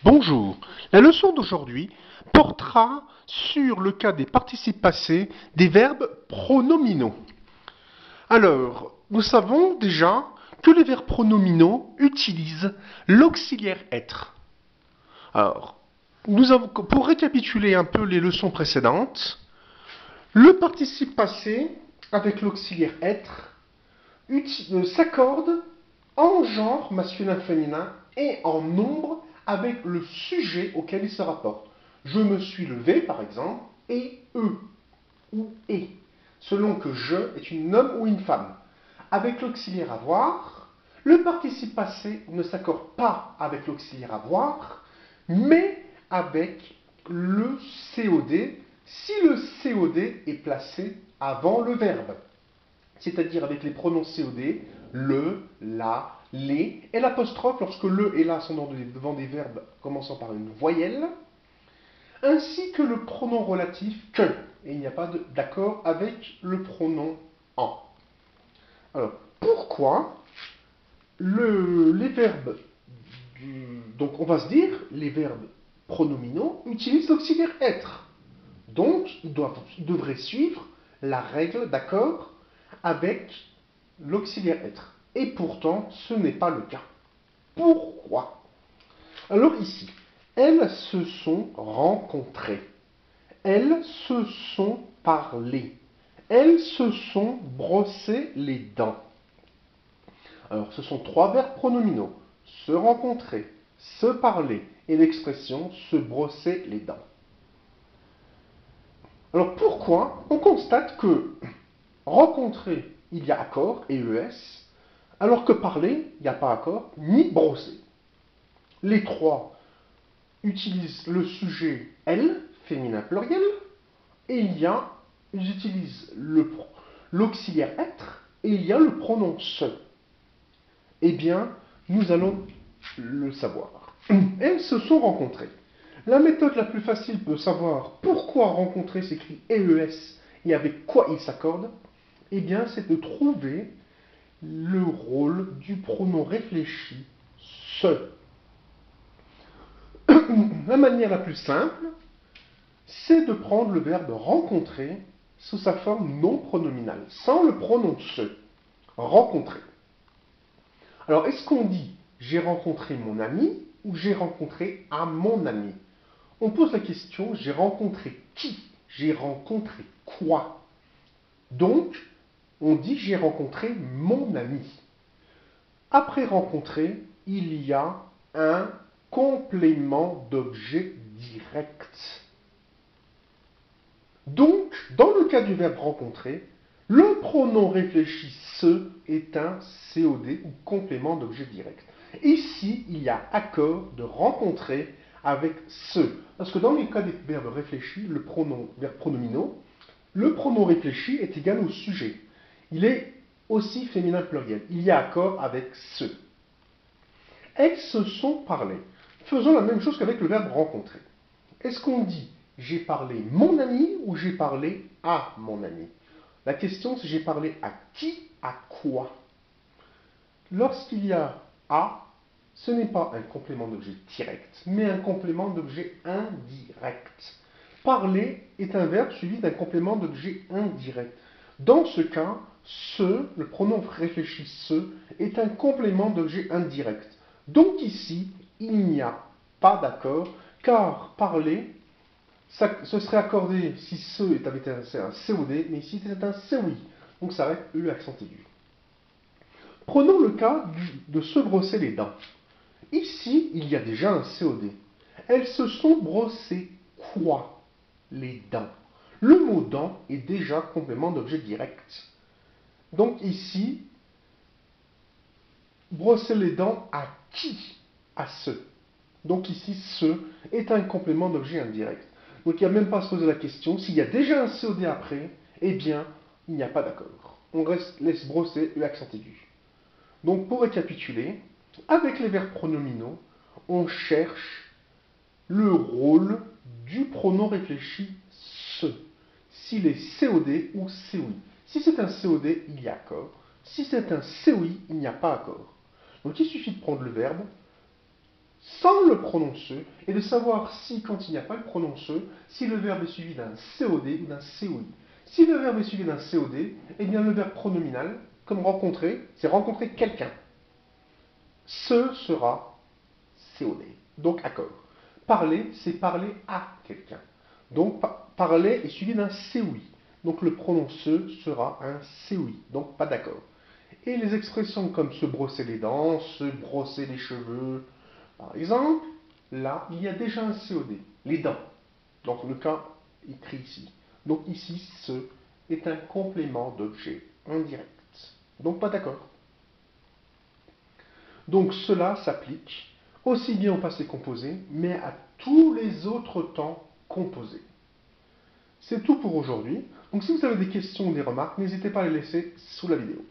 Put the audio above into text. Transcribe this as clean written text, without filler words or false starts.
Bonjour, la leçon d'aujourd'hui portera sur le cas des participes passés des verbes pronominaux. Alors, nous savons déjà que les verbes pronominaux utilisent l'auxiliaire être. Alors, pour récapituler un peu les leçons précédentes, le participe passé avec l'auxiliaire être s'accorde en genre masculin-féminin et en nombre avec le sujet auquel il se rapporte. Je me suis levé, par exemple, et eux, ou et, selon que je est une homme ou une femme. Avec l'auxiliaire avoir, le participe passé ne s'accorde pas avec l'auxiliaire avoir, mais avec le COD, si le COD est placé avant le verbe, c'est-à-dire avec les pronoms COD, le, la, les, et l'apostrophe lorsque le et la sont devant des verbes commençant par une voyelle, ainsi que le pronom relatif que, et il n'y a pas d'accord avec le pronom en. Alors, pourquoi les verbes, donc on va se dire, les verbes pronominaux utilisent l'auxiliaire être. Donc, ils devraient suivre la règle d'accord avec l'auxiliaire être. Et pourtant, ce n'est pas le cas. Pourquoi? Alors ici, elles se sont rencontrées. Elles se sont parlées. Elles se sont brossées les dents. Alors, ce sont trois verbes pronominaux. Se rencontrer, se parler et l'expression se brosser les dents. Alors, pourquoi on constate que rencontrer, il y a accord, ES, alors que parler, il n'y a pas accord, ni brosser. Les trois utilisent le sujet elle, féminin pluriel, et ils utilisent l'auxiliaire être, et il y a le pronom se. Eh bien, nous allons le savoir. Elles se sont rencontrées. La méthode la plus facile de savoir pourquoi rencontrer s'écrit EES et avec quoi il s'accorde, eh bien, c'est de trouver le rôle du pronom réfléchi se. La manière la plus simple, c'est de prendre le verbe rencontrer sous sa forme non pronominale, sans le pronom se. Rencontrer. Alors, est-ce qu'on dit j'ai rencontré mon ami ou j'ai rencontré à mon ami? On pose la question j'ai rencontré qui? J'ai rencontré quoi? Donc, on dit j'ai rencontré mon ami. Après rencontrer, il y a un complément d'objet direct. Donc, dans le cas du verbe rencontrer, le pronom réfléchi se est un COD ou complément d'objet direct. Ici, il y a accord de rencontrer avec se. Parce que dans les cas des verbes réfléchis, verbes pronominaux, le pronom réfléchi est égal au sujet. Il est aussi féminin pluriel. Il y a accord avec se. Elles se sont parlé. Faisons la même chose qu'avec le verbe rencontrer. Est-ce qu'on dit j'ai parlé mon ami ou j'ai parlé à mon ami? La question c'est j'ai parlé à qui, à quoi? Lorsqu'il y a à, ce n'est pas un complément d'objet direct, mais un complément d'objet indirect. Parler est un verbe suivi d'un complément d'objet indirect. Dans ce cas, ce, le pronom réfléchi se, est un complément d'objet indirect. Donc ici, il n'y a pas d'accord, car parler, ce serait accordé si ce avait été un COD, mais ici c'est un COI. Donc ça reste E accent aigu. Prenons le cas de se brosser les dents. Ici, il y a déjà un COD. Elles se sont brossées quoi? Les dents. Le mot dent est déjà complément d'objet direct. Donc ici, brosser les dents à qui? À ce. Donc ici, ce est un complément d'objet indirect. Donc il n'y a même pas à se poser la question. S'il y a déjà un COD après, eh bien, il n'y a pas d'accord. On laisse brosser l'accent aigu. Donc pour récapituler, avec les verbes pronominaux, on cherche le rôle du pronom réfléchi se, s'il est COD ou COI. Si c'est un COD, il y a accord. Si c'est un COI, il n'y a pas accord. Donc il suffit de prendre le verbe, sans le pronom se et de savoir si, quand il n'y a pas le pronom se, si le verbe est suivi d'un COD ou d'un COI. Si le verbe est suivi d'un COD, eh bien le verbe pronominal, comme rencontrer, c'est rencontrer quelqu'un. Ce sera COD, donc accord. Parler, c'est parler à quelqu'un. Donc parler est suivi d'un COI. Donc le pronom se sera un COI, donc pas d'accord. Et les expressions comme se brosser les dents, se brosser les cheveux, par exemple, là, il y a déjà un COD, les dents. Donc le cas écrit ici. Donc ici, ce est un complément d'objet indirect. Donc pas d'accord. Donc cela s'applique aussi bien au passé composé, mais à tous les autres temps composés. C'est tout pour aujourd'hui. Donc si vous avez des questions ou des remarques, n'hésitez pas à les laisser sous la vidéo.